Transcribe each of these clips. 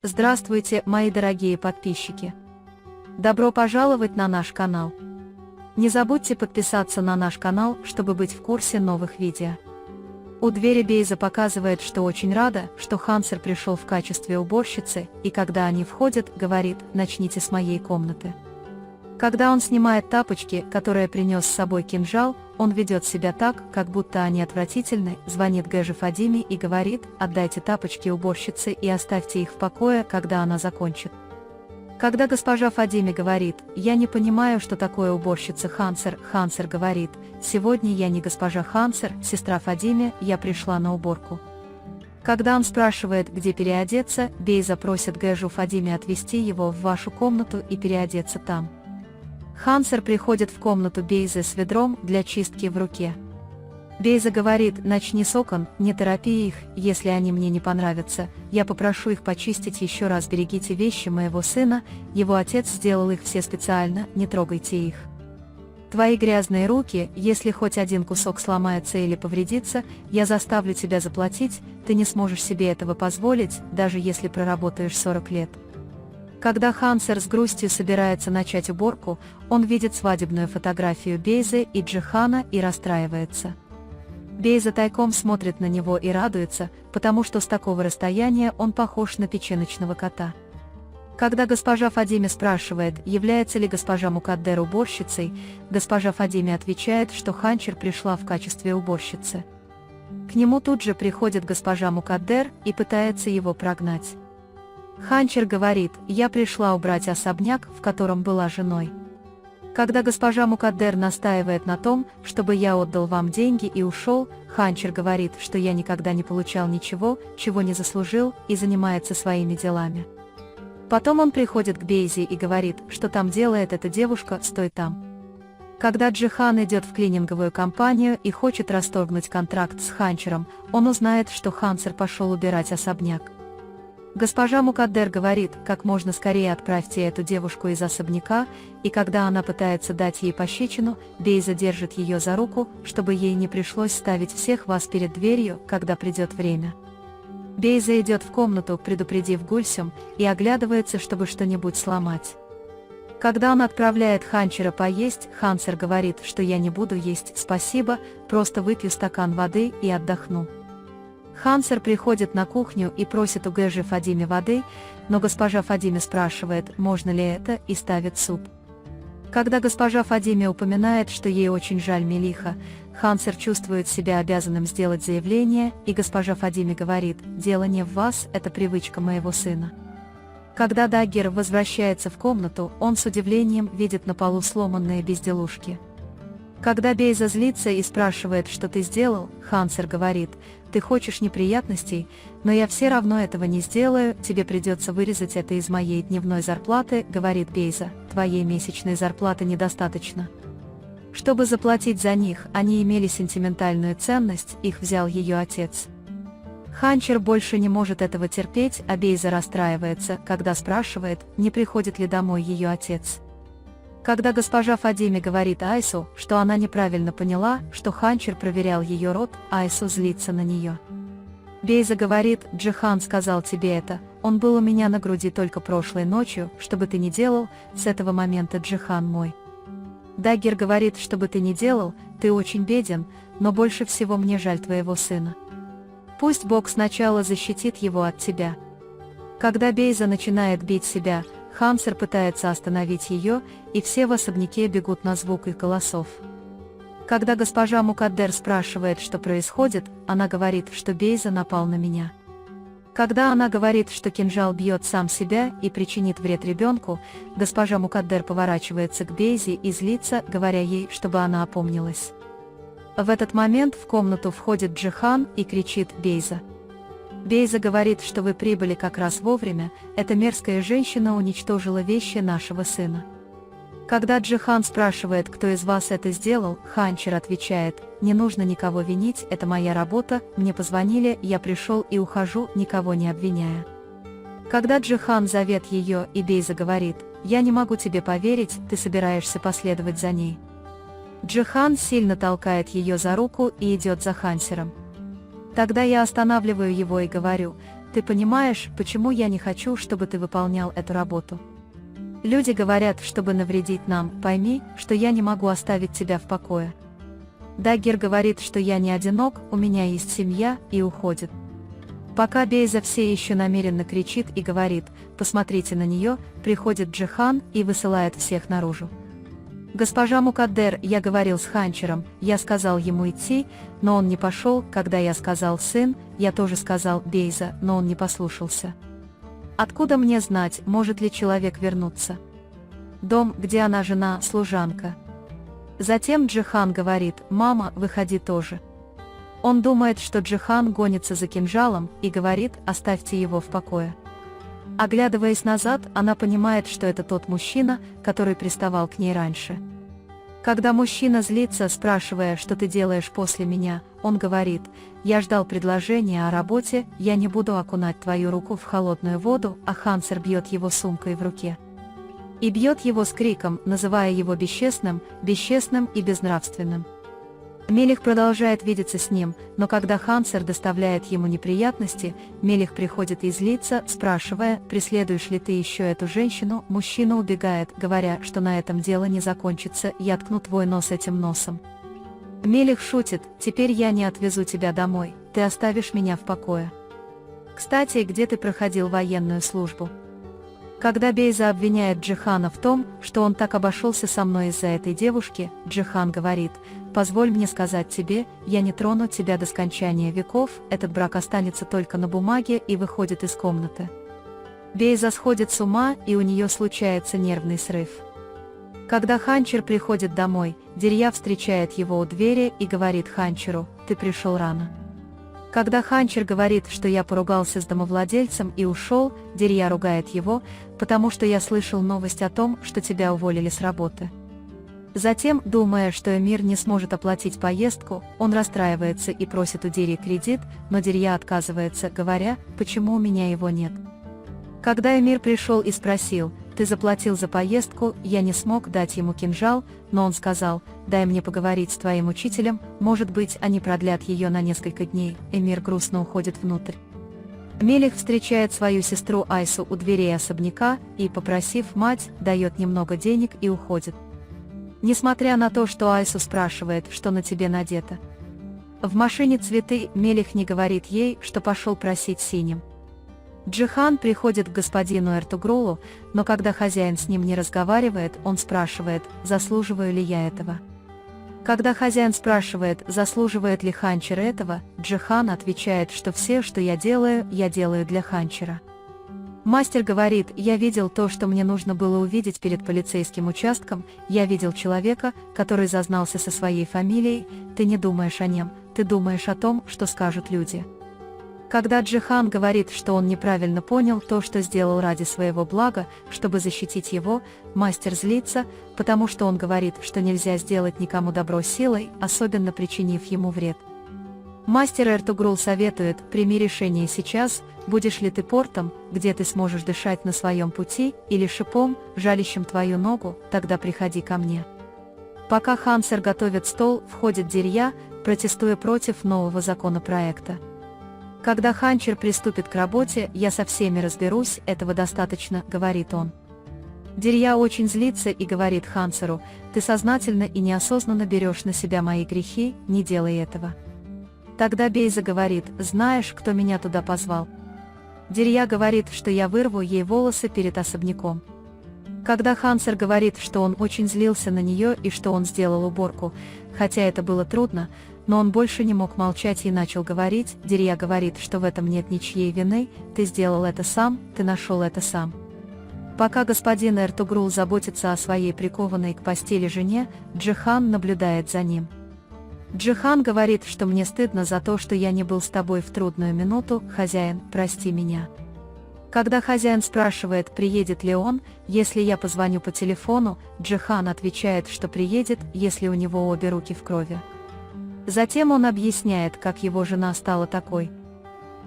Здравствуйте, мои дорогие подписчики! Добро пожаловать на наш канал! Не забудьте подписаться на наш канал, чтобы быть в курсе новых видео. У двери Бейза показывает, что очень рада, что Хансер пришел в качестве уборщицы, и когда они входят, говорит: «Начните с моей комнаты». Когда он снимает тапочки, которые принес с собой кинжал, он ведет себя так, как будто они отвратительны, звонит Гэже Фадиме и говорит: «Отдайте тапочки уборщице и оставьте их в покое, когда она закончит». Когда госпожа Фадиме говорит: «Я не понимаю, что такое уборщица Хансер», Хансер говорит: «Сегодня я не госпожа Хансер, сестра Фадиме, я пришла на уборку». Когда он спрашивает, где переодеться, Бейза просит Гэжу Фадиме отвезти его в вашу комнату и переодеться там. Хансер приходит в комнату Бейзы с ведром для чистки в руке. Бейза говорит: «Начни с окон, не торопи их, если они мне не понравятся, я попрошу их почистить еще раз, берегите вещи моего сына, его отец сделал их все специально, не трогайте их. Твои грязные руки, если хоть один кусок сломается или повредится, я заставлю тебя заплатить, ты не сможешь себе этого позволить, даже если проработаешь 40 лет». Когда Хансер с грустью собирается начать уборку, он видит свадебную фотографию Бейзы и Джихана и расстраивается. Бейза тайком смотрит на него и радуется, потому что с такого расстояния он похож на печеночного кота. Когда госпожа Фадиме спрашивает, является ли госпожа Мукаддер уборщицей, госпожа Фадиме отвечает, что Ханчер пришла в качестве уборщицы. К нему тут же приходит госпожа Мукаддер и пытается его прогнать. Ханчер говорит: «Я пришла убрать особняк, в котором была женой». Когда госпожа Мукаддер настаивает на том, чтобы я отдал вам деньги и ушел, Ханчер говорит, что я никогда не получал ничего, чего не заслужил, и занимается своими делами. Потом он приходит к Бейзе и говорит, что там делает эта девушка, стой там. Когда Джихан идет в клининговую компанию и хочет расторгнуть контракт с Ханчером, он узнает, что Хансер пошел убирать особняк. Госпожа Мукаддер говорит: «Как можно скорее отправьте эту девушку из особняка», и когда она пытается дать ей пощечину, Бейза держит ее за руку, чтобы ей не пришлось ставить всех вас перед дверью, когда придет время. Бейза идет в комнату, предупредив Гульсюм, и оглядывается, чтобы что-нибудь сломать. Когда он отправляет Ханчера поесть, Хансер говорит, что я не буду есть, спасибо, просто выпью стакан воды и отдохну. Хансер приходит на кухню и просит у Гэжи Фадиме воды, но госпожа Фадиме спрашивает, можно ли это, и ставит суп. Когда госпожа Фадиме упоминает, что ей очень жаль Мелиха, Хансер чувствует себя обязанным сделать заявление, и госпожа Фадиме говорит: «Дело не в вас, это привычка моего сына». Когда Даггер возвращается в комнату, он с удивлением видит на полу сломанные безделушки. Когда Бейза злится и спрашивает, что ты сделал, Хансер говорит: «Ты хочешь неприятностей, но я все равно этого не сделаю, тебе придется вырезать это из моей дневной зарплаты», говорит Бейза, «твоей месячной зарплаты недостаточно». Чтобы заплатить за них, они имели сентиментальную ценность, их взял ее отец. Ханчер больше не может этого терпеть, а Бейза расстраивается, когда спрашивает, не приходит ли домой ее отец. Когда госпожа Фадиме говорит Айсу, что она неправильно поняла, что Ханчер проверял ее рот, Айсу злится на нее. Бейза говорит: «Джихан сказал тебе это, он был у меня на груди только прошлой ночью, что бы ты ни делал, с этого момента Джихан мой». Даггер говорит: «Что бы ты ни делал, ты очень беден, но больше всего мне жаль твоего сына. Пусть Бог сначала защитит его от тебя». Когда Бейза начинает бить себя, Хансер пытается остановить ее, и все в особняке бегут на звук их голосов. Когда госпожа Мукаддер спрашивает, что происходит, она говорит, что Бейза напал на меня. Когда она говорит, что кинжал бьет сам себя и причинит вред ребенку, госпожа Мукаддер поворачивается к Бейзе и злится, говоря ей, чтобы она опомнилась. В этот момент в комнату входит Джихан и кричит: «Бейза!». Бейза говорит, что вы прибыли как раз вовремя, эта мерзкая женщина уничтожила вещи нашего сына. Когда Джихан спрашивает, кто из вас это сделал, Ханчер отвечает: «Не нужно никого винить, это моя работа, мне позвонили, я пришел и ухожу, никого не обвиняя». Когда Джихан зовет ее, и Бейза говорит: «Я не могу тебе поверить, ты собираешься последовать за ней». Джихан сильно толкает ее за руку и идет за Хансером. Тогда я останавливаю его и говорю: Ты понимаешь, почему я не хочу, чтобы ты выполнял эту работу? Люди говорят, чтобы навредить нам, пойми, что я не могу оставить тебя в покое. Даггер говорит, что я не одинок, у меня есть семья, и уходит. Пока Бейза все еще намеренно кричит и говорит: посмотрите на нее, приходит Джихан и высылает всех наружу. Госпожа Мукаддер, я говорил с Ханчером, я сказал ему идти, но он не пошел, когда я сказал сын, я тоже сказал Бейза, но он не послушался. Откуда мне знать, может ли человек вернуться? Дом, где она жена, служанка. Затем Джихан говорит: мама, выходи тоже. Он думает, что Джихан гонится за кинжалом, и говорит: оставьте его в покое. Оглядываясь назад, она понимает, что это тот мужчина, который приставал к ней раньше. Когда мужчина злится, спрашивая, что ты делаешь после меня, он говорит: я ждал предложения о работе, я не буду окунать твою руку в холодную воду, а Хансер бьет его сумкой в руке. И бьет его с криком, называя его бесчестным, бесчестным и безнравственным. Мелих продолжает видеться с ним, но когда Хансер доставляет ему неприятности, Мелих приходит и злится, спрашивая: преследуешь ли ты еще эту женщину? Мужчина убегает, говоря, что на этом дело не закончится, я ткну твой нос этим носом. Мелих шутит: теперь я не отвезу тебя домой, ты оставишь меня в покое. Кстати, где ты проходил военную службу? Когда Бейза обвиняет Джихана в том, что он так обошелся со мной из-за этой девушки, Джихан говорит: позволь мне сказать тебе, я не трону тебя до скончания веков, этот брак останется только на бумаге, и выходит из комнаты. Бейза сходит с ума, и у нее случается нервный срыв. Когда Ханчер приходит домой, Дерья встречает его у двери и говорит Ханчеру: ты пришел рано. Когда Ханчер говорит, что я поругался с домовладельцем и ушел, Дерья ругает его, потому что я слышал новость о том, что тебя уволили с работы. Затем, думая, что Эмир не сможет оплатить поездку, он расстраивается и просит у Дерьи кредит, но Дерья отказывается, говоря: почему у меня его нет. Когда Эмир пришел и спросил: ты заплатил за поездку, я не смог дать ему кинжал, но он сказал: дай мне поговорить с твоим учителем, может быть, они продлят ее на несколько дней. Эмир грустно уходит внутрь. Мелих встречает свою сестру Айсу у дверей особняка и, попросив мать, дает немного денег и уходит. Несмотря на то, что Айсу спрашивает, что на тебе надето. В машине цветы, Мелих не говорит ей, что пошел просить синим. Джихан приходит к господину Эртугрулу, но когда хозяин с ним не разговаривает, он спрашивает: заслуживаю ли я этого. Когда хозяин спрашивает, заслуживает ли Ханчер этого, Джихан отвечает, что все, что я делаю для Ханчера. Мастер говорит: я видел то, что мне нужно было увидеть перед полицейским участком, я видел человека, который зазнался со своей фамилией, ты не думаешь о нем, ты думаешь о том, что скажут люди. Когда Джихан говорит, что он неправильно понял то, что сделал ради своего блага, чтобы защитить его, мастер злится, потому что он говорит, что нельзя сделать никому добро силой, особенно причинив ему вред. Мастер Эртугрул советует: прими решение сейчас, будешь ли ты портом, где ты сможешь дышать на своем пути, или шипом, жалящим твою ногу, тогда приходи ко мне. Пока Хансер готовит стол, входит Дерья, протестуя против нового законопроекта. Когда Ханчер приступит к работе, я со всеми разберусь, этого достаточно, говорит он. Дерья очень злится и говорит Хансеру: ты сознательно и неосознанно берешь на себя мои грехи, не делай этого. Тогда Бейза говорит: знаешь, кто меня туда позвал? Дерья говорит, что я вырву ей волосы перед особняком. Когда Хансер говорит, что он очень злился на нее и что он сделал уборку, хотя это было трудно, но он больше не мог молчать и начал говорить, Дерья говорит, что в этом нет ничьей вины, ты сделал это сам, ты нашел это сам. Пока господин Эртугрул заботится о своей прикованной к постели жене, Джихан наблюдает за ним. Джихан говорит, что мне стыдно за то, что я не был с тобой в трудную минуту, хозяин, прости меня. Когда хозяин спрашивает, приедет ли он, если я позвоню по телефону, Джихан отвечает, что приедет, если у него обе руки в крови. Затем он объясняет, как его жена стала такой.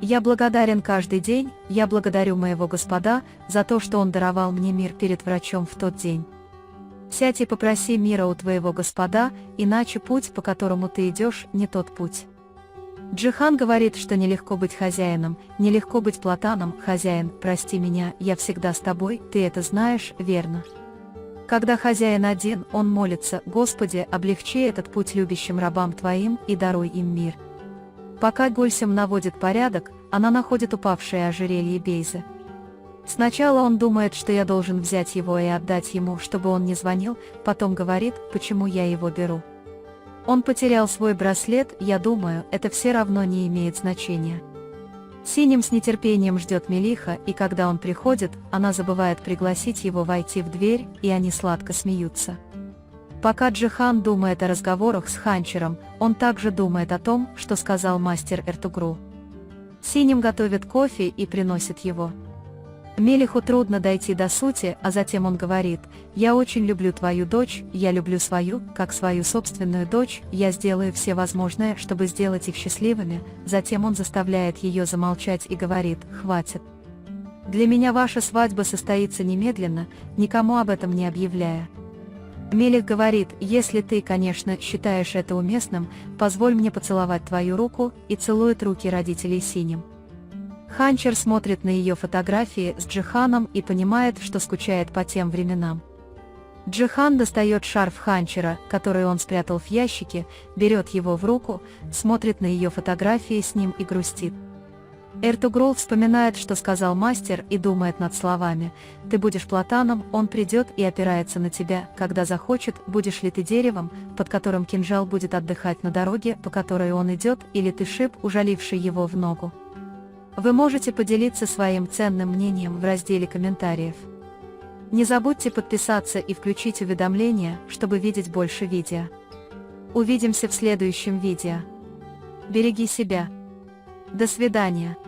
Я благодарен каждый день, я благодарю моего Господа за то, что он даровал мне мир перед врачом в тот день. Сядь и попроси мира у твоего Господа, иначе путь, по которому ты идешь, не тот путь. Джихан говорит, что нелегко быть хозяином, нелегко быть Платаном. Хозяин, прости меня, я всегда с тобой, ты это знаешь, верно? Когда хозяин один, он молится: Господи, облегчи этот путь любящим рабам Твоим и даруй им мир. Пока Гульсим наводит порядок, она находит упавшее ожерелье Бейзы. Сначала он думает, что я должен взять его и отдать ему, чтобы он не звонил, потом говорит, почему я его беру. Он потерял свой браслет, я думаю, это все равно не имеет значения. Синим с нетерпением ждет Мелиха, и когда он приходит, она забывает пригласить его войти в дверь, и они сладко смеются. Пока Джихан думает о разговорах с Ханчером, он также думает о том, что сказал мастер Эртугрул. Синим готовит кофе и приносит его. Мелиху трудно дойти до сути, а затем он говорит: «Я очень люблю твою дочь, я люблю свою, как свою собственную дочь, я сделаю все возможное, чтобы сделать их счастливыми». Затем он заставляет ее замолчать и говорит: «Хватит. Для меня ваша свадьба состоится немедленно, никому об этом не объявляя». Мелих говорит: «Если ты, конечно, считаешь это уместным, позволь мне поцеловать твою руку», и целует руки родителей Синим. Ханчер смотрит на ее фотографии с Джиханом и понимает, что скучает по тем временам. Джихан достает шарф Ханчера, который он спрятал в ящике, берет его в руку, смотрит на ее фотографии с ним и грустит. Эртугрул вспоминает, что сказал мастер, и думает над словами: «Ты будешь Платаном, он придет и опирается на тебя, когда захочет, будешь ли ты деревом, под которым кинжал будет отдыхать на дороге, по которой он идет, или ты шип, ужаливший его в ногу». Вы можете поделиться своим ценным мнением в разделе комментариев. Не забудьте подписаться и включить уведомления, чтобы видеть больше видео. Увидимся в следующем видео. Береги себя. До свидания.